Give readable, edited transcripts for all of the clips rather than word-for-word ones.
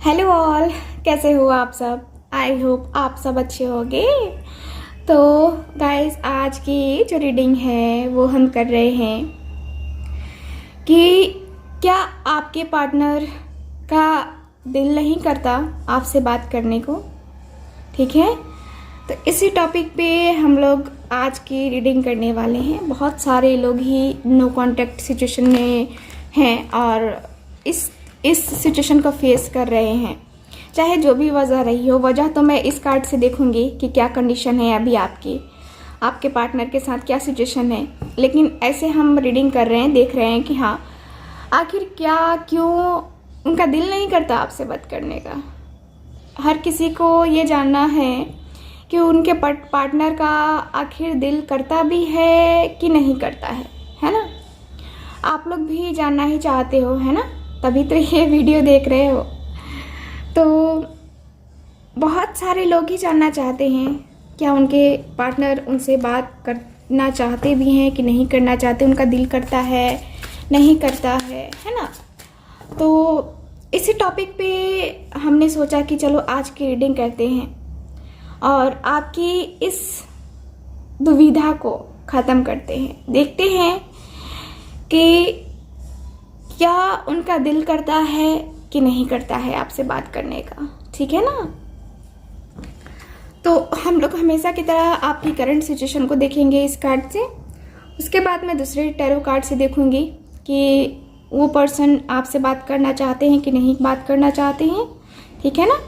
Hello all, कैसे हो आप सब। आई होप आप सब अच्छे होंगे। तो गाइस, आज की जो रीडिंग है वो हम कर रहे हैं कि क्या आपके पार्टनर का दिल नहीं करता आपसे बात करने को। ठीक है, तो इसी टॉपिक पे हम लोग आज की रीडिंग करने वाले हैं। बहुत सारे लोग ही नो कांटेक्ट सिचुएशन में हैं और इस सिचुएशन को फेस कर रहे हैं। चाहे जो भी वजह रही हो, वजह तो मैं इस कार्ड से देखूंगी कि क्या कंडीशन है अभी आपके पार्टनर के साथ, क्या सिचुएशन है। लेकिन ऐसे हम रीडिंग कर रहे हैं, देख रहे हैं कि हाँ, आखिर क्या, क्यों उनका दिल नहीं करता आपसे बात करने का। हर किसी को ये जानना है कि उनके पार्टनर का आखिर दिल करता भी है कि नहीं करता है ना। आप लोग भी जानना ही चाहते हो, है ना, तभी तो ये वीडियो देख रहे हो। तो बहुत सारे लोग ही जानना चाहते हैं क्या उनके पार्टनर उनसे बात करना चाहते भी हैं कि नहीं करना चाहते, उनका दिल करता है नहीं करता है ना। तो इसी टॉपिक पे हमने सोचा कि चलो आज की रीडिंग करते हैं और आपकी इस दुविधा को ख़त्म करते हैं। देखते हैं कि क्या उनका दिल करता है कि नहीं करता है आपसे बात करने का। ठीक है ना। तो हम लोग हमेशा की तरह आपकी करंट सिचुएशन को देखेंगे इस कार्ड से। उसके बाद मैं दूसरे टैरो कार्ड से देखूंगी कि वो पर्सन आपसे बात करना चाहते हैं कि नहीं बात करना चाहते हैं। ठीक है ना।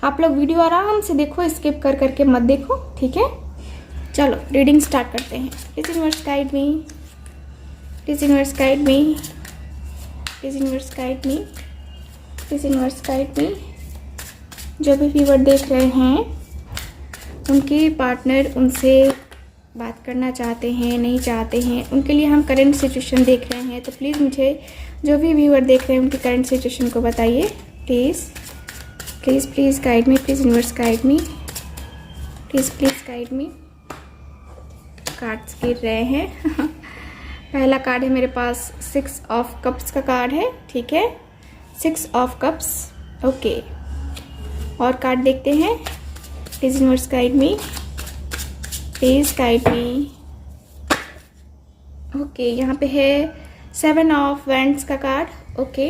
आप लोग वीडियो आराम से देखो, स्किप कर करके मत देखो। ठीक है, चलो रीडिंग स्टार्ट करते हैं। Please universe guide me, please universe guide me, please universe guide me, please universe guide मी। जो भी व्यूअर देख रहे हैं, उनके पार्टनर उनसे बात करना चाहते हैं नहीं चाहते हैं, उनके लिए हम करंट सिचुएशन देख रहे हैं। तो प्लीज़ मुझे जो भी व्यूअर देख रहे हैं उनकी करंट सिचुएशन को बताइए। Please please please guide me, please universe guide me, please please guide me. Cards गिर रहे हैं। पहला कार्ड है मेरे पास 6 ऑफ कप्स का कार्ड है। ठीक है, 6 ऑफ कप्स। ओके, और कार्ड देखते हैं। Please universe guide me, please guide me. Okay, यहाँ पे है 7 ऑफ वैंड्स का कार्ड। ओके,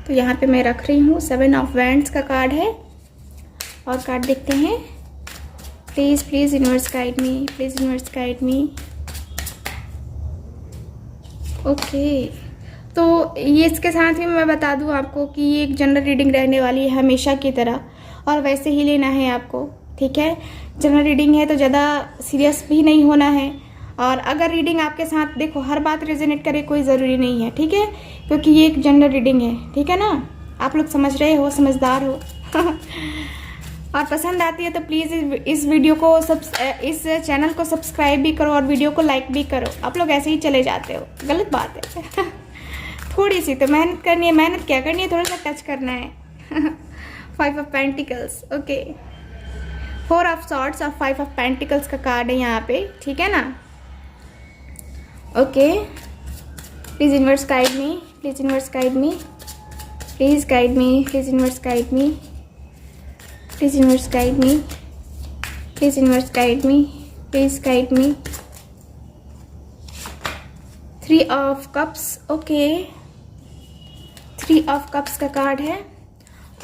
तो यहाँ पे मैं रख रही हूँ 7 ऑफ वैंड्स का कार्ड है। और कार्ड देखते हैं। Please please universe guide me, please universe guide me. Okay, तो ये इसके साथ ही मैं बता दूं आपको कि ये एक जनरल रीडिंग रहने वाली है हमेशा की तरह, और वैसे ही लेना है आपको। ठीक है, जनरल रीडिंग है तो ज़्यादा सीरियस भी नहीं होना है। और अगर रीडिंग आपके साथ, देखो, हर बात रेजोनेट करे कोई ज़रूरी नहीं है। ठीक है, क्योंकि ये एक जनरल रीडिंग है। ठीक है ना, आप लोग समझ रहे हो, समझदार हो। और पसंद आती है तो प्लीज़ इस वीडियो को इस चैनल को सब्सक्राइब भी करो और वीडियो को लाइक भी करो। आप लोग ऐसे ही चले जाते हो, गलत बात है। थोड़ी सी तो मेहनत करनी है। मेहनत क्या करनी है, थोड़ा सा टच करना है। 5 of pentacles. Okay, 4 of swords और 5 ऑफ पेंटिकल्स का कार्ड है यहाँ पे। ठीक है ना। Okay, please universe guide me, please universe guide me, please guide me, please universe guide me, please universe guide me, please universe guide me, please guide me. 3 of cups. Okay, 3 of cups का card है।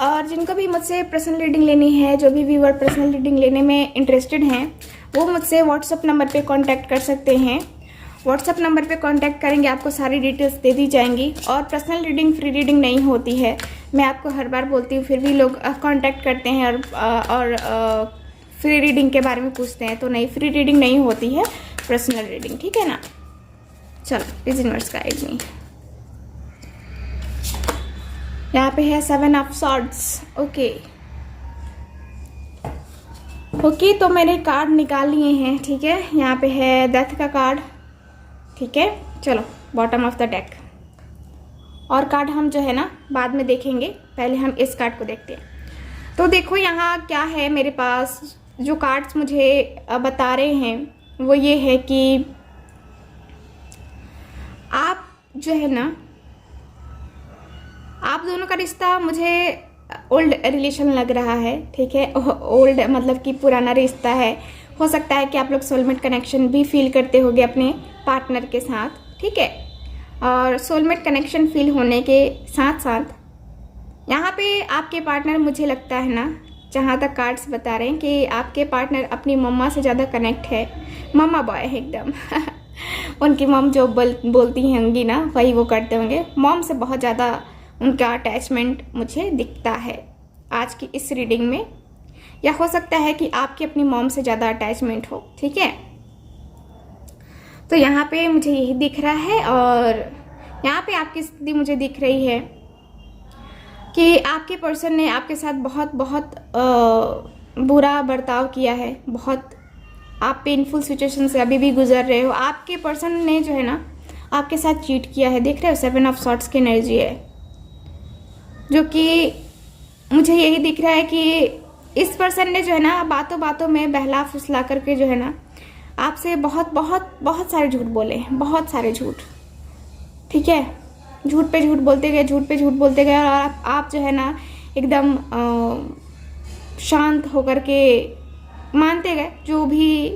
और जिनको भी मुझसे personal reading लेनी है, जो भी व्यूअर पर्सनल रीडिंग लेने में इंटरेस्टेड हैं, वो मुझसे व्हाट्सअप नंबर पे कांटेक्ट कर सकते हैं। व्हाट्सअप नंबर पे कांटेक्ट करेंगे, आपको सारी डिटेल्स दे दी जाएंगी। और पर्सनल रीडिंग फ्री रीडिंग नहीं होती है, मैं आपको हर बार बोलती हूँ, फिर भी लोग कांटेक्ट करते हैं और फ्री रीडिंग के बारे में पूछते हैं। तो नहीं, फ्री रीडिंग नहीं होती है, पर्सनल रीडिंग। ठीक है ना। चलो, प्लीज यूनिवर्स गाइड मी। यहाँ पे है 7 ऑफ सॉर्ड्स। ओके ओके, तो मैंने कार्ड निकाल लिए हैं। ठीक है, यहाँ पे है डेथ का कार्ड। ठीक है, चलो बॉटम ऑफ द डेक। और कार्ड हम जो है ना बाद में देखेंगे, पहले हम इस कार्ड को देखते हैं। तो देखो यहाँ क्या है मेरे पास, जो कार्ड्स मुझे बता रहे हैं वो ये है कि आप जो है ना, आप दोनों का रिश्ता मुझे ओल्ड रिलेशन लग रहा है, ठीक है। ओल्ड मतलब कि पुराना रिश्ता है। हो सकता है कि आप लोग सोलमेट कनेक्शन भी फील करते होगे अपने पार्टनर के साथ, ठीक है। और सोलमेट कनेक्शन फील होने के साथ साथ यहाँ पे आपके पार्टनर, मुझे लगता है ना, जहाँ तक कार्ड्स बता रहे हैं कि आपके पार्टनर अपनी मम्मा से ज़्यादा कनेक्ट है। मम्मा बॉय है एकदम। उनकी मम जो बोलती होंगी ना, वही वो करते होंगे। मॉम से बहुत ज़्यादा उनका अटैचमेंट मुझे दिखता है आज की इस रीडिंग में। या हो सकता है कि आपकी अपनी मॉम से ज़्यादा अटैचमेंट हो, ठीक है। तो यहाँ पे मुझे यही दिख रहा है। और यहाँ पे आपकी स्थिति मुझे दिख रही है कि आपके पर्सन ने आपके साथ बहुत बहुत बुरा बर्ताव किया है। बहुत आप पेनफुल सिचुएशन से अभी भी गुजर रहे हो। आपके पर्सन ने जो है ना आपके साथ चीट किया है। देख रहे हो 7 ऑफ सॉर्ड्स की एनर्जी है, जो कि मुझे यही दिख रहा है कि इस पर्सन ने जो है ना बातों बातों में बहला फुसला करके जो है ना आपसे बहुत बहुत बहुत सारे झूठ बोले हैं, बहुत सारे झूठ, ठीक है। झूठ पे झूठ बोलते गए, झूठ पे झूठ बोलते गए। और आप जो है ना एकदम शांत होकर के मानते गए। जो भी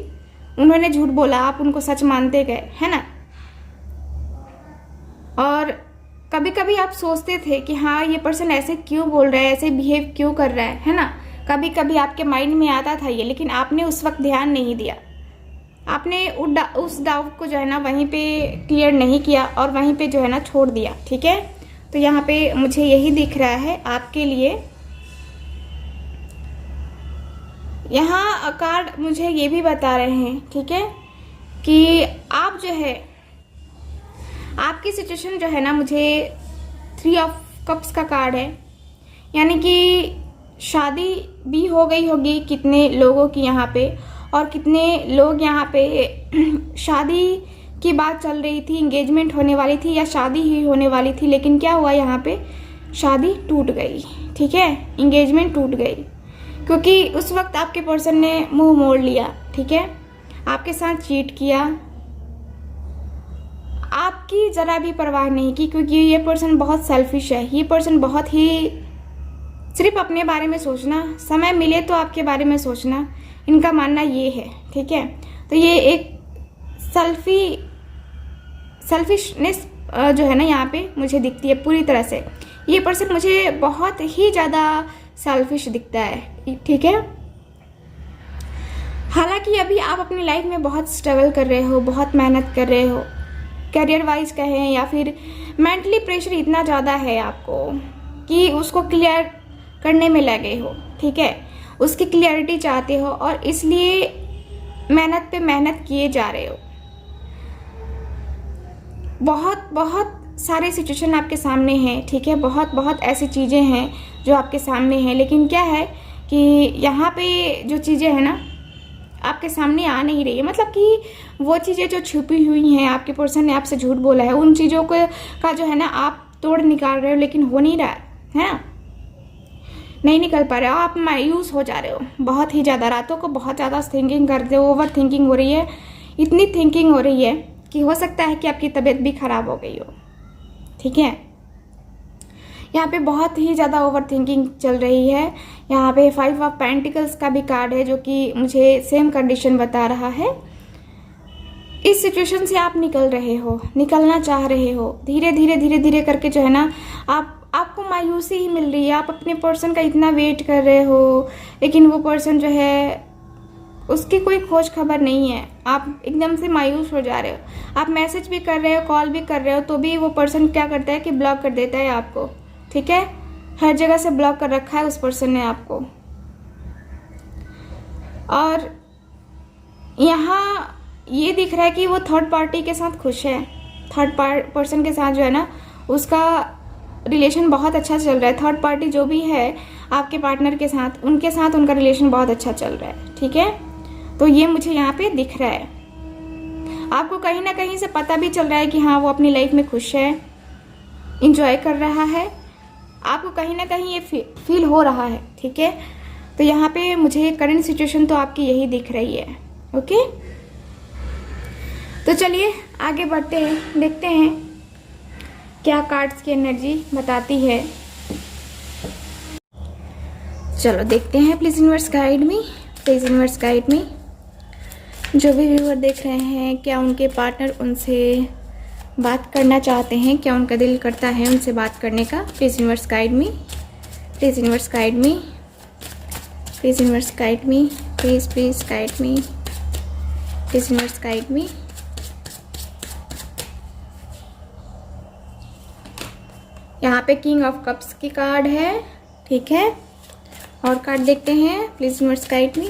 उन्होंने झूठ बोला आप उनको सच मानते गए, है ना। और कभी कभी आप सोचते थे कि हाँ ये पर्सन ऐसे क्यों बोल रहा है, ऐसे बिहेव क्यों कर रहा है ना। कभी कभी आपके माइंड में आता था ये, लेकिन आपने उस वक्त ध्यान नहीं दिया। आपने उस डाउट को जो है ना वहीं पे क्लियर नहीं किया और वहीं पे जो है ना छोड़ दिया, ठीक है। तो यहाँ पे मुझे यही दिख रहा है आपके लिए। यहाँ कार्ड मुझे ये भी बता रहे हैं, ठीक है, कि आप जो है आपकी सिचुएशन जो है ना, मुझे 3 ऑफ कप्स का कार्ड है। यानी कि शादी भी हो गई होगी कितने लोगों की यहाँ पे, और कितने लोग यहाँ पे शादी की बात चल रही थी, एंगेजमेंट होने वाली थी या शादी ही होने वाली थी। लेकिन क्या हुआ, यहाँ पे शादी टूट गई, ठीक है। एंगेजमेंट टूट गई क्योंकि उस वक्त आपके पर्सन ने मुंह मोड़ लिया, ठीक है। आपके साथ चीट किया, आपकी जरा भी परवाह नहीं की, क्योंकि ये पर्सन बहुत सेल्फिश है। ये पर्सन बहुत ही सिर्फ अपने बारे में सोचना, समय मिले तो आपके बारे में सोचना, इनका मानना ये है, ठीक है। तो ये एक सेल्फिशनेस जो है ना यहाँ पे मुझे दिखती है पूरी तरह से। ये पर्सन मुझे बहुत ही ज़्यादा सेल्फिश दिखता है, ठीक है। हालांकि अभी आप अपनी लाइफ में बहुत स्ट्रगल कर रहे हो, बहुत मेहनत कर रहे हो, करियर वाइज कहें या फिर मेंटली प्रेशर इतना ज़्यादा है आपको कि उसको क्लियर करने में लगे हो, ठीक है। उसकी क्लियरिटी चाहते हो और इसलिए मेहनत पे मेहनत किए जा रहे हो। बहुत बहुत सारे सिचुएशन आपके सामने हैं, ठीक है। बहुत बहुत ऐसी चीज़ें हैं जो आपके सामने हैं, लेकिन क्या है कि यहाँ पे जो चीज़ें हैं ना आपके सामने आ नहीं रही है। मतलब कि वो चीज़ें जो छुपी हुई हैं, आपके पर्सन ने आपसे झूठ बोला है, उन चीज़ों का जो है ना आप तोड़ निकाल रहे हो, लेकिन हो नहीं रहा है ना, नहीं निकल पा रहे हो। आप मायूस हो जा रहे हो बहुत ही ज़्यादा। रातों को बहुत ज़्यादा थिंकिंग करते हो, ओवर थिंकिंग हो रही है। इतनी थिंकिंग हो रही है कि हो सकता है कि आपकी तबीयत भी खराब हो गई हो, ठीक है। यहाँ पे बहुत ही ज़्यादा ओवर थिंकिंग चल रही है। यहाँ पे 5 ऑफ पेंटिकल्स का भी कार्ड है, जो कि मुझे सेम कंडीशन बता रहा है। इस सिचुएशन से आप निकल रहे हो, निकलना चाह रहे हो, धीरे धीरे धीरे धीरे करके जो है ना आपको मायूसी ही मिल रही है। आप अपने पर्सन का इतना वेट कर रहे हो, लेकिन वो पर्सन जो है उसकी कोई खोज खबर नहीं है। आप एकदम से मायूस हो जा रहे हो। आप मैसेज भी कर रहे हो, कॉल भी कर रहे हो, तो भी वो पर्सन क्या करता है कि ब्लॉक कर देता है आपको, ठीक है। हर जगह से ब्लॉक कर रखा है उस पर्सन ने आपको। और यहाँ ये दिख रहा है कि वो थर्ड पार्टी के साथ खुश है। थर्ड पर्सन के साथ जो है ना उसका रिलेशन बहुत अच्छा चल रहा है। थर्ड पार्टी जो भी है आपके पार्टनर के साथ, उनके साथ उनका रिलेशन बहुत अच्छा चल रहा है, ठीक है। तो ये मुझे यहाँ पे दिख रहा है। आपको कहीं ना कहीं से पता भी चल रहा है कि हाँ वो अपनी लाइफ में खुश है, इंजॉय कर रहा है। आपको कहीं ना कहीं ये फील हो रहा है, ठीक है। तो यहाँ पे मुझे करंट सिचुएशन तो आपकी यही दिख रही है, ओके। तो चलिए आगे बढ़ते हैं, देखते हैं क्या कार्ड्स की एनर्जी बताती है। चलो देखते हैं, please universe guide me, please universe guide मी। जो भी व्यूअर देख रहे हैं, क्या उनके पार्टनर उनसे बात करना चाहते हैं, क्या उनका दिल करता है उनसे बात करने का? Please universe guide me, please universe guide me, please universe guide me, please please guide me, please universe guide मी। यहाँ पे किंग ऑफ कप्स की कार्ड है, ठीक है। और कार्ड देखते हैं, please universe guide me,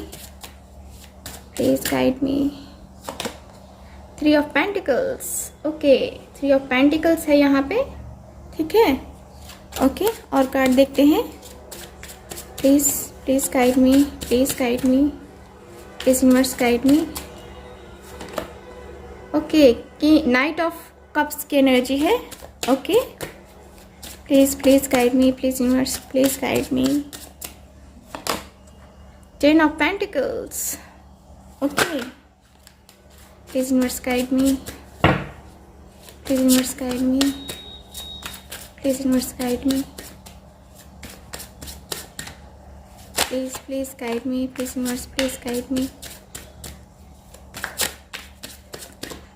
please guide me. Three of pentacles, okay, three of pentacles है यहाँ पे, ठीक है, ओके। और कार्ड देखते हैं, please please guide me, please guide me, please universe guide me. Okay, कि नाइट ऑफ कप्स की एनर्जी है, okay. Please please guide me, please universe please guide me. Ten of pentacles, okay. Please universe guide me, please universe guide me, please universe guide me, please please guide me, please universe please guide me.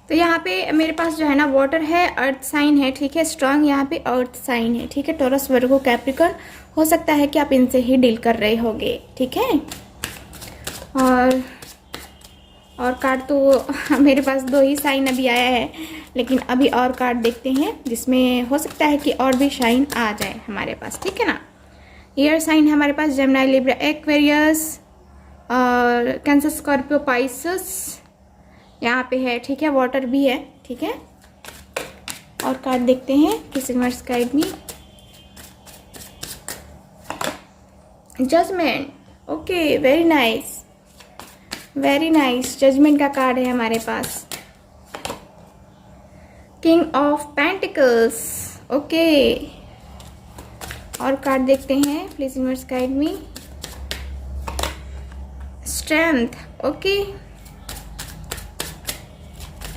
तो यहाँ पे मेरे पास जो है ना water है, अर्थ sign है, ठीक है, स्ट्रांग यहाँ पे अर्थ साइन है, ठीक है। टॉरस, वर्गो, कैप्रिकॉर्न, हो सकता है कि आप इनसे ही डील कर रहे होगे, ठीक है। और कार्ड तो मेरे पास 2 ही साइन अभी आया है, लेकिन अभी और कार्ड देखते हैं जिसमें हो सकता है कि और भी साइन आ जाए हमारे पास, ठीक है ना। एयर साइन है हमारे पास, जेमिनी, लिब्रा, एक्वेरियस और कैंसर, स्कॉर्पियो, पाइसेस यहाँ पे है, ठीक है। वाटर भी है, ठीक है। और कार्ड देखते हैं, किस universe guide me. Judgement, okay, very nice, very nice. Judgement का कार्ड है हमारे पास। King of pentacles, okay. और कार्ड देखते हैं, please universe guide me. Strength, okay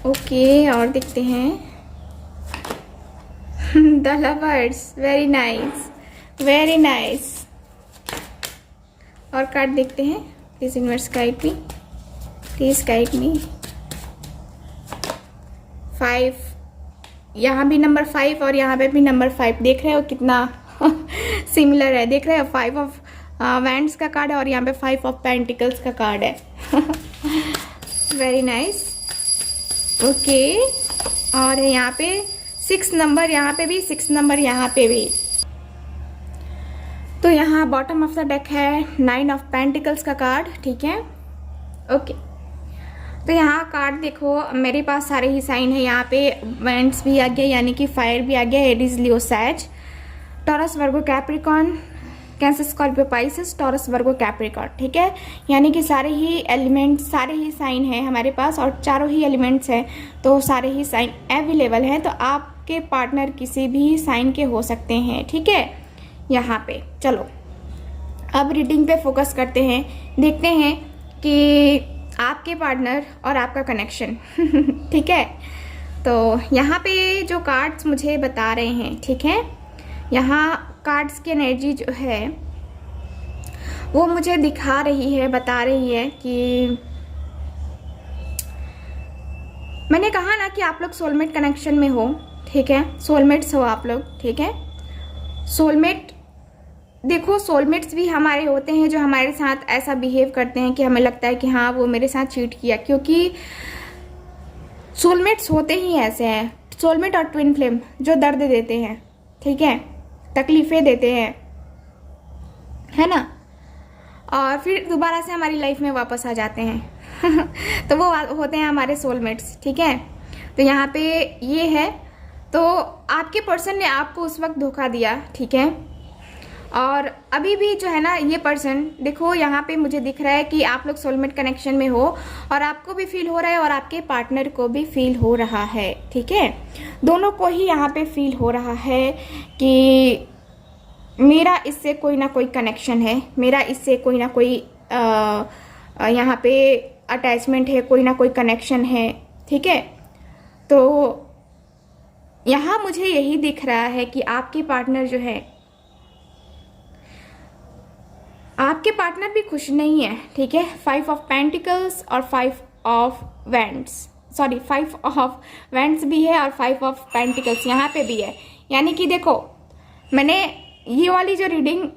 okay. और देखते हैं the lovers, very nice, very nice. और कार्ड देखते हैं, please universe guide me, please guide me. 5, यहाँ भी नंबर 5 और यहाँ पे भी नंबर 5, देख रहे हो कितना सिमिलर है, देख रहे हो। 5 ऑफ वैंड्स का कार्ड है और यहाँ पे 5 ऑफ पेंटिकल्स का कार्ड है। Very nice, okay. और यहाँ पे 6 नंबर, यहाँ पे भी 6 नंबर, यहाँ पे भी। तो यहाँ बॉटम ऑफ द डेक है 9 ऑफ पेंटिकल्स का कार्ड, ठीक है, ओके। तो यहाँ कार्ड देखो, मेरे पास सारे ही साइन है। यहाँ पे वेंट्स भी आ गया, यानी कि फायर भी आ गया, Aries, Leo, Sag, Taurus, Virgo, Capricorn, Cancer, Scorpio, Pisces, Taurus, Virgo, Capricorn, ठीक है। यानी कि सारे ही एलिमेंट, सारे ही साइन हैं हमारे पास और चारों ही एलिमेंट्स हैं, तो सारे ही साइन अवेलेबल हैं। तो आपके पार्टनर किसी भी साइन के हो सकते हैं, ठीक है। यहाँ पे चलो अब रीडिंग पे फोकस करते हैं, देखते हैं कि आपके पार्टनर और आपका कनेक्शन ठीक है। तो यहाँ पे जो कार्ड्स मुझे बता रहे हैं, ठीक है, यहाँ कार्ड्स की एनर्जी जो है वो मुझे दिखा रही है, बता रही है कि मैंने कहा ना कि आप लोग सोलमेट कनेक्शन में हो, ठीक है, सोलमेट्स हो आप लोग, ठीक है। सोलमेट, देखो सोलमेट्स भी हमारे होते हैं जो हमारे साथ ऐसा बिहेव करते हैं कि हमें लगता है कि हाँ वो मेरे साथ चीट किया, क्योंकि सोलमेट्स होते ही ऐसे हैं। सोलमेट और ट्विन फ्लेम जो दर्द देते हैं, ठीक है, तकलीफ़ें देते हैं, है ना, और फिर दोबारा से हमारी लाइफ में वापस आ जाते हैं तो वो होते हैं हमारे सोलमेट्स, ठीक है। तो यहाँ पे ये है, तो आपके पर्सन ने आपको उस वक्त धोखा दिया, ठीक है, और अभी भी जो है ना ये पर्सन, देखो यहाँ पे मुझे दिख रहा है कि आप लोग सोलमेट कनेक्शन में हो और आपको भी फील हो रहा है और आपके पार्टनर को भी फील हो रहा है, ठीक है। दोनों को ही यहाँ पे फील हो रहा है कि मेरा इससे कोई ना कोई कनेक्शन है, मेरा इससे कोई ना कोई यहाँ पे अटैचमेंट है, कोई ना कोई कनेक्शन है, ठीक है। तो यहाँ मुझे यही दिख रहा है कि आपके पार्टनर जो है आपके पार्टनर भी खुश नहीं है, ठीक है। 5 ऑफ पेंटिकल्स और 5 of wands, sorry 5 of wands भी है और 5 ऑफ पेंटिकल्स यहाँ पे भी है। यानी कि देखो, मैंने ये वाली जो रीडिंग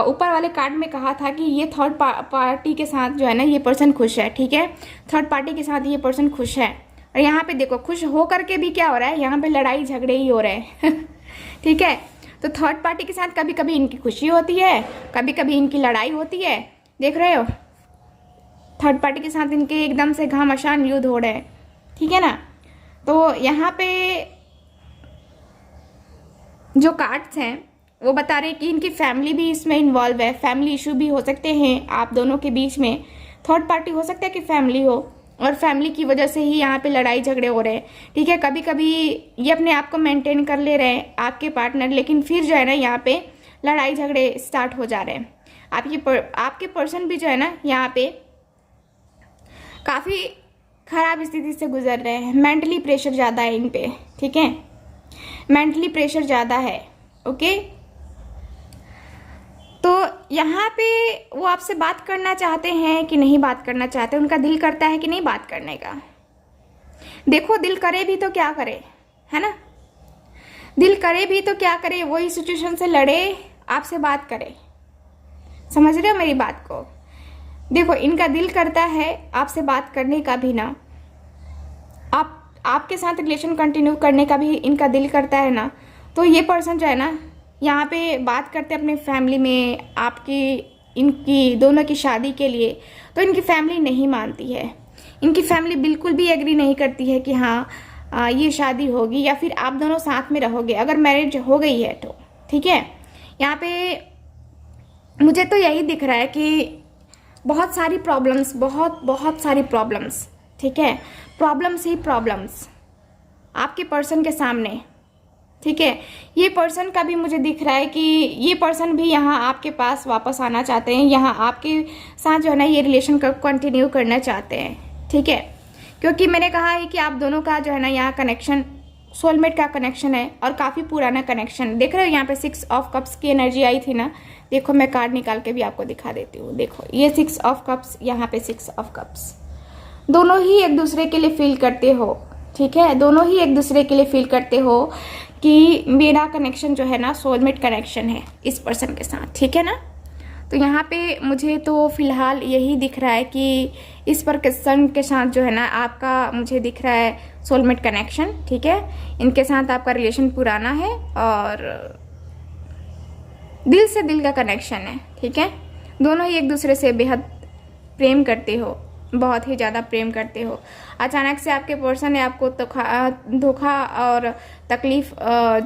ऊपर वाले कार्ड में कहा था कि ये थर्ड पार्टी के साथ जो है ना ये पर्सन खुश है, ठीक है। थर्ड पार्टी के साथ ये पर्सन खुश है। और यहाँ पे देखो, खुश हो करके भी क्या हो रहा है, यहाँ पे लड़ाई झगड़े ही हो रहे हैं ठीक है। तो थर्ड पार्टी के साथ कभी कभी इनकी खुशी होती है, कभी कभी इनकी लड़ाई होती है। देख रहे हो, थर्ड पार्टी के साथ इनके एकदम से घमासान युद्ध हो रहे हैं, ठीक है ना। तो यहाँ पे जो कार्ड्स हैं वो बता रहे हैं कि इनकी फैमिली भी इसमें इन्वॉल्व है। फैमिली इशू भी हो सकते हैं आप दोनों के बीच में। थर्ड पार्टी हो सकता है कि फैमिली हो, और फैमिली की वजह से ही यहाँ पे लड़ाई झगड़े हो रहे हैं, ठीक है। कभी कभी ये अपने आप को मेंटेन कर ले रहे हैं आपके पार्टनर, लेकिन फिर जो है ना यहाँ पे लड़ाई झगड़े स्टार्ट हो जा रहे हैं। आपके पर्सन भी जो है ना यहाँ पे काफ़ी खराब स्थिति से गुजर रहे हैं। मेंटली प्रेशर ज़्यादा है इन पे, ठीक है। मेंटली प्रेशर ज़्यादा है, ओके। तो यहाँ पे वो आपसे बात करना चाहते हैं कि नहीं बात करना चाहते, उनका दिल करता है कि नहीं बात करने का। देखो, दिल करे भी तो क्या करे, है ना। दिल करे भी तो क्या करे, वही सिचुएशन से लड़े, आपसे बात करे। समझ रहे हो मेरी बात को। देखो, इनका दिल करता है आपसे बात करने का भी ना, आपके साथ रिलेशन कंटिन्यू करने का भी इनका दिल करता है ना। तो ये पर्सन जो है ना यहाँ पे बात करते हैं अपने फैमिली में आपकी इनकी दोनों की शादी के लिए, तो इनकी फैमिली नहीं मानती है। इनकी फैमिली बिल्कुल भी एग्री नहीं करती है कि हाँ ये शादी होगी या फिर आप दोनों साथ में रहोगे, अगर मैरिज हो गई है तो, ठीक है। यहाँ पे मुझे तो यही दिख रहा है कि बहुत सारी प्रॉब्लम्स, बहुत सारी प्रॉब्लम्स, ठीक है। प्रॉब्लम्स ही प्रॉब्लम्स आपके पर्सन के सामने, ठीक है। ये पर्सन का भी मुझे दिख रहा है कि ये पर्सन भी यहाँ आपके पास वापस आना चाहते हैं, यहाँ आपके साथ जो है ना ये रिलेशन को कंटिन्यू करना चाहते हैं, ठीक है। क्योंकि मैंने कहा है कि आप दोनों का जो है ना यहाँ कनेक्शन सोलमेट का कनेक्शन है और काफ़ी पुराना कनेक्शन। देख रहे हो यहाँ पे 6 ऑफ कप्स की एनर्जी आई थी ना। देखो, मैं कार्ड निकाल के भी आपको दिखा देती हूँ। देखो, ये 6 ऑफ कप्स, यहाँ पे 6 ऑफ कप्स। दोनों ही एक दूसरे के लिए फील करते हो, ठीक है। दोनों ही एक दूसरे के लिए फील करते हो कि मेरा कनेक्शन जो है ना सोलमेट कनेक्शन है इस पर्सन के साथ, ठीक है ना। तो यहाँ पे मुझे तो फिलहाल यही दिख रहा है कि इस पर्सन के साथ जो है ना आपका मुझे दिख रहा है सोलमेट कनेक्शन, ठीक है। इनके साथ आपका रिलेशन पुराना है और दिल से दिल का कनेक्शन है, ठीक है। दोनों ही एक दूसरे से बेहद प्रेम करते हो, बहुत ही ज़्यादा प्रेम करते हो। अचानक से आपके पर्सन ने आपको धोखा और तकलीफ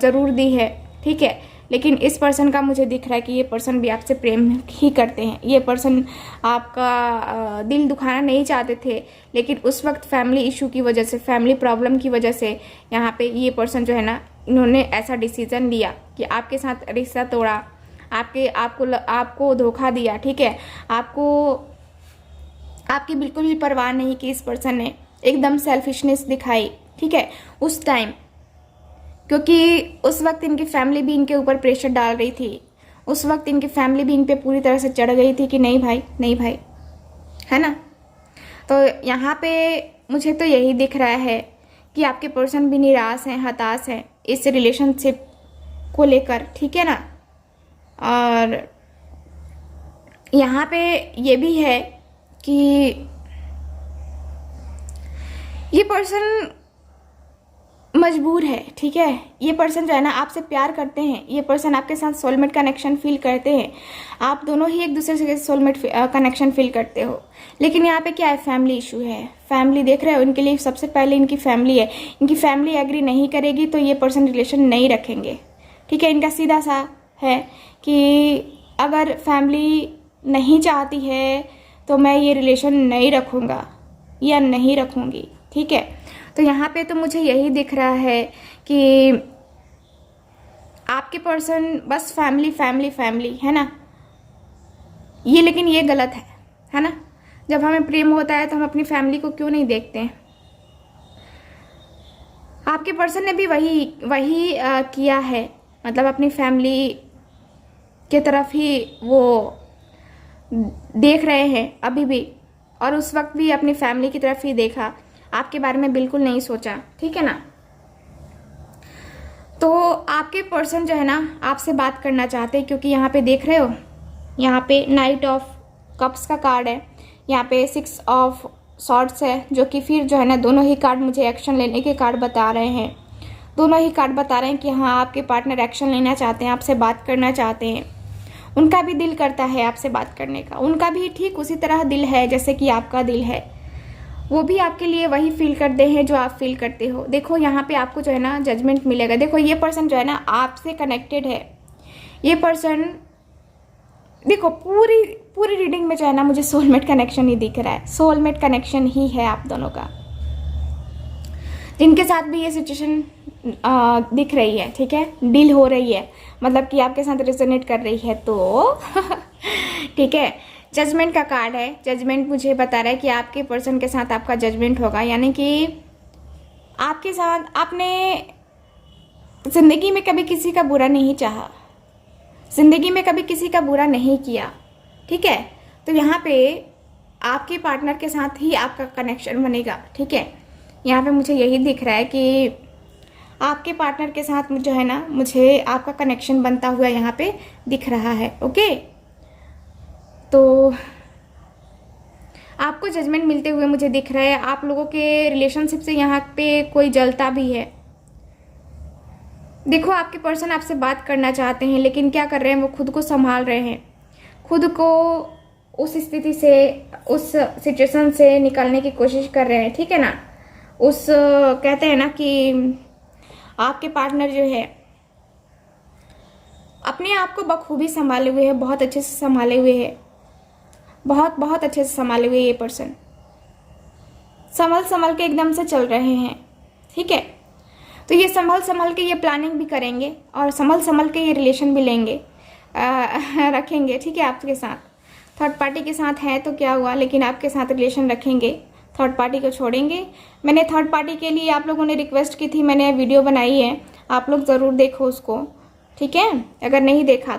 ज़रूर दी है, ठीक है। लेकिन इस पर्सन का मुझे दिख रहा है कि ये पर्सन भी आपसे प्रेम ही करते हैं। ये पर्सन आपका दिल दुखाना नहीं चाहते थे, लेकिन उस वक्त फैमिली इशू की वजह से, फैमिली प्रॉब्लम की वजह से यहाँ पे ये पर्सन जो है ना इन्होंने ऐसा डिसीज़न लिया कि आपके साथ रिश्ता तोड़ा, आपको धोखा दिया, ठीक है। आपकी बिल्कुल भी परवाह नहीं की इस पर्सन ने, एकदम सेल्फिशनेस दिखाई, ठीक है, उस टाइम। क्योंकि उस वक्त इनकी फैमिली भी इनके ऊपर प्रेशर डाल रही थी। उस वक्त इनकी फैमिली भी इन पे पूरी तरह से चढ़ गई थी कि नहीं भाई, नहीं भाई, है ना। तो यहाँ पे मुझे तो यही दिख रहा है कि आपके पर्सन भी निराश हैं, हताश हैं इस रिलेशनशिप को लेकर, ठीक है ना। और यहाँ पे ये भी है कि ये पर्सन मजबूर है, ठीक है। ये पर्सन जो है ना आपसे प्यार करते हैं, ये पर्सन आपके साथ सोलमेट कनेक्शन फील करते हैं। आप दोनों ही एक दूसरे से सोलमेट कनेक्शन फील करते हो। लेकिन यहाँ पे क्या है, फैमिली इशू है। फैमिली देख रहे हो, इनके लिए सबसे पहले इनकी फैमिली है। इनकी फैमिली एग्री नहीं करेगी तो ये पर्सन रिलेशन नहीं रखेंगे, ठीक है। इनका सीधा सा है कि अगर फैमिली नहीं चाहती है तो मैं ये रिलेशन नहीं रखूँगा या नहीं रखूँगी, ठीक है। तो यहाँ पे तो मुझे यही दिख रहा है कि आपके पर्सन बस फैमिली फैमिली फैमिली, है ना ये। लेकिन ये गलत है ना। जब हमें प्रेम होता है तो हम अपनी फैमिली को क्यों नहीं देखते हैं। आपके पर्सन ने भी वही किया है, मतलब अपनी फैमिली के तरफ ही वो देख रहे हैं अभी भी, और उस वक्त भी अपनी फैमिली की तरफ ही देखा, आपके बारे में बिल्कुल नहीं सोचा, ठीक है ना। तो आपके पर्सन जो है ना आपसे बात करना चाहते हैं, क्योंकि यहाँ पे देख रहे हो, यहाँ पे नाइट ऑफ कप्स का कार्ड है, यहाँ पे 6 ऑफ सॉर्ड्स है, जो कि फिर जो है ना दोनों ही कार्ड मुझे एक्शन लेने के कार्ड बता रहे हैं। दोनों ही कार्ड बता रहे हैं कि हाँ, आपके पार्टनर एक्शन लेना चाहते हैं, आपसे बात करना चाहते हैं। उनका भी दिल करता है आपसे बात करने का, उनका भी ठीक उसी तरह दिल है जैसे कि आपका दिल है। वो भी आपके लिए वही फील करते हैं जो आप फील करते हो। देखो यहाँ पे आपको जो है ना जजमेंट मिलेगा। देखो ये पर्सन जो है ना आपसे कनेक्टेड है। ये पर्सन, देखो पूरी रीडिंग में जो है ना मुझे सोलमेट कनेक्शन ही दिख रहा है। सोलमेट कनेक्शन ही है आप दोनों का, जिनके साथ भी ये सिचुएशन दिख रही है, ठीक है, डील हो रही है, मतलब कि आपके साथ रेजोनेट कर रही है, तो ठीक है। जजमेंट का कार्ड है। जजमेंट मुझे बता रहा है कि आपके पर्सन के साथ आपका जजमेंट होगा, यानी कि आपके साथ आपने ज़िंदगी में कभी किसी का बुरा नहीं चाहा, ज़िंदगी में कभी किसी का बुरा नहीं किया, ठीक है। तो यहाँ पे आपके पार्टनर के साथ ही आपका कनेक्शन बनेगा, ठीक है। यहाँ पे मुझे यही दिख रहा है कि आपके पार्टनर के साथ जो है ना मुझे आपका कनेक्शन बनता हुआ यहाँ पे दिख रहा है, ओके। तो आपको जजमेंट मिलते हुए मुझे दिख रहा है। आप लोगों के रिलेशनशिप से यहाँ पे कोई जलता भी है। देखो आपके पर्सन आपसे बात करना चाहते हैं, लेकिन क्या कर रहे हैं, वो खुद को संभाल रहे हैं, खुद को उस स्थिति से, उस सिचुएशन से निकलने की कोशिश कर रहे हैं, ठीक है ना। उस कहते हैं ना कि आपके पार्टनर जो है अपने आप को बखूबी संभाले हुए है, बहुत अच्छे से संभाले हुए है, बहुत अच्छे से संभाले हुए। ये पर्सन संभल के एकदम से चल रहे हैं, ठीक है। तो ये संभल के ये प्लानिंग भी करेंगे और संभल के ये रिलेशन भी लेंगे, रखेंगे, ठीक है। आपके साथ थर्ड पार्टी के साथ है तो क्या हुआ, लेकिन आपके साथ रिलेशन रखेंगे, थर्ड पार्टी को छोड़ेंगे। मैंने थर्ड पार्टी के लिए आप लोगों ने रिक्वेस्ट की थी, मैंने वीडियो बनाई है, आप लोग ज़रूर देखो उसको, ठीक है, अगर नहीं देखा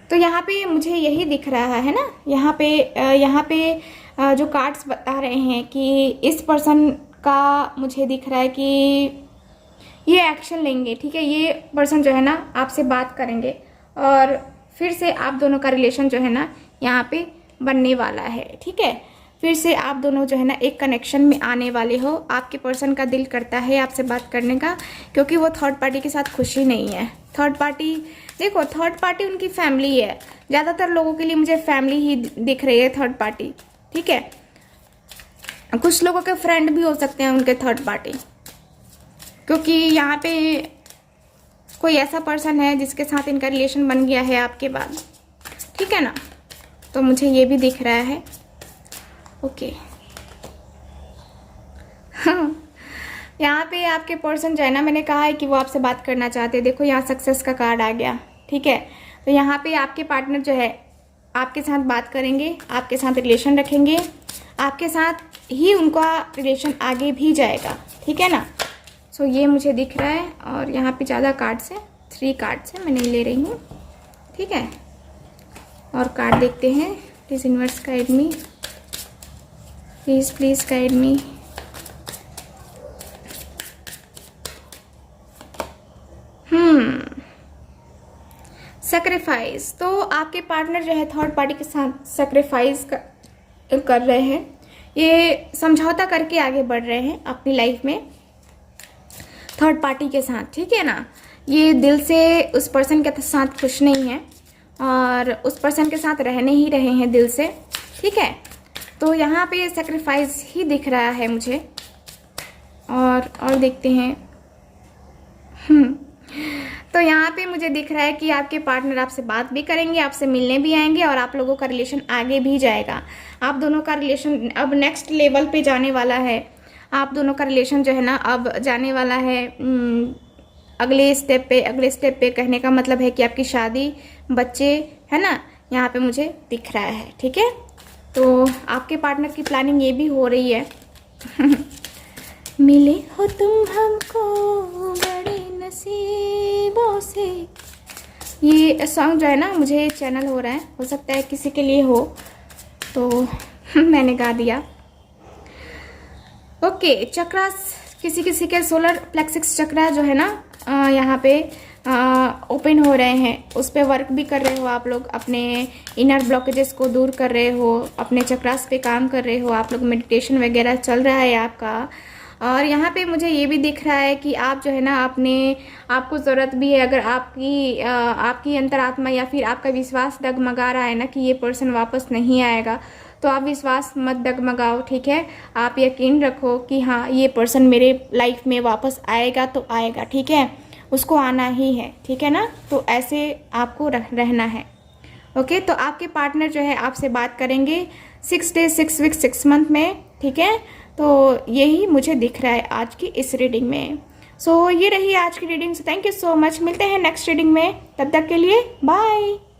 तो यहाँ पे मुझे यही दिख रहा है ना। यहाँ पे जो कार्ड्स बता रहे हैं कि इस पर्सन का मुझे दिख रहा है कि ये एक्शन लेंगे, ठीक है। ये पर्सन जो है ना आपसे बात करेंगे और फिर से आप दोनों का रिलेशन जो है ना यहाँ पे बनने वाला है, ठीक है। फिर से आप दोनों जो है ना एक कनेक्शन में आने वाले हो। आपके पर्सन का दिल करता है आपसे बात करने का, क्योंकि वो थर्ड पार्टी के साथ खुशी नहीं है। थर्ड पार्टी, देखो थर्ड पार्टी उनकी फैमिली है। ज़्यादातर लोगों के लिए मुझे फैमिली ही दिख रही है थर्ड पार्टी, ठीक है। कुछ लोगों के फ्रेंड भी हो सकते हैं उनके थर्ड पार्टी, क्योंकि यहाँ पे कोई ऐसा पर्सन है जिसके साथ इनका रिलेशन बन गया है आपके बाद, ठीक है ना। तो मुझे ये भी दिख रहा है, ओके। हाँ, यहाँ पे आपके पर्सन जो है ना, मैंने कहा है कि वो आपसे बात करना चाहते हैं। देखो यहाँ सक्सेस का कार्ड आ गया, ठीक है। तो यहाँ पे आपके पार्टनर जो है आपके साथ बात करेंगे, आपके साथ रिलेशन रखेंगे, आपके साथ ही उनका रिलेशन आगे भी जाएगा, ठीक है ना। सो ये मुझे दिख रहा है। और यहाँ पे ज़्यादा कार्ड्स हैं, 3 कार्ड्स हैं, मैं नहीं ले रही हूँ, ठीक है। और कार्ड देखते हैं। Please universe guide me, please guide me. Sacrifice. तो आपके पार्टनर जो है थर्ड पार्टी के साथ सेक्रीफाइस कर रहे हैं, ये समझौता करके आगे बढ़ रहे हैं अपनी लाइफ में थर्ड पार्टी के साथ, ठीक है ना। ये दिल से उस पर्सन के साथ खुश नहीं है और उस पर्सन के साथ रहने ही रहे हैं दिल से, ठीक है। तो यहाँ पे सेक्रीफाइस ही दिख रहा है मुझे। और देखते हैं। तो यहाँ पे मुझे दिख रहा है कि आपके पार्टनर आपसे बात भी करेंगे, आपसे मिलने भी आएंगे और आप लोगों का रिलेशन आगे भी जाएगा। आप दोनों का रिलेशन अब नेक्स्ट लेवल पे जाने वाला है। आप दोनों का रिलेशन जो है ना अब जाने वाला है अगले स्टेप पे। कहने का मतलब है कि आपकी शादी, बच्चे, है ना, यहाँ पे मुझे दिख रहा है, ठीक है। तो आपके पार्टनर की प्लानिंग ये भी हो रही है। मिले हो तुम हमको बड़े नसीबों से, ये सॉन्ग जो है ना, मुझे चैनल हो रहा है, हो सकता है किसी के लिए हो, तो मैंने गा दिया। ओके, चक्रास, किसी किसी के सोलर प्लेक्सिस चक्रा जो है ना यहाँ पे ओपन हो रहे हैं, उस पर वर्क भी कर रहे हो आप लोग, अपने इनर ब्लॉकेजेस को दूर कर रहे हो, अपने चक्रास पे काम कर रहे हो आप लोग, मेडिटेशन वगैरह चल रहा है आपका। और यहाँ पे मुझे ये भी दिख रहा है कि आप जो है ना आपको ज़रूरत भी है, अगर आपकी अंतरात्मा या फिर आपका विश्वास डगमगा रहा है ना कि ये पर्सन वापस नहीं आएगा, तो आप विश्वास मत डगमगाओ, ठीक है। आप यकीन रखो कि हाँ, ये पर्सन मेरे लाइफ में वापस आएगा तो आएगा, ठीक है, उसको आना ही है, ठीक है ना। तो ऐसे आपको रहना है। ओके, तो आपके पार्टनर जो है आपसे बात करेंगे 6 डेज 6 वीक 6 मंथ में, ठीक है। तो यही मुझे दिख रहा है आज की इस रीडिंग में। सो ये रही आज की reading. So thank you so much, मिलते हैं नेक्स्ट रीडिंग में, तब तक के लिए बाय।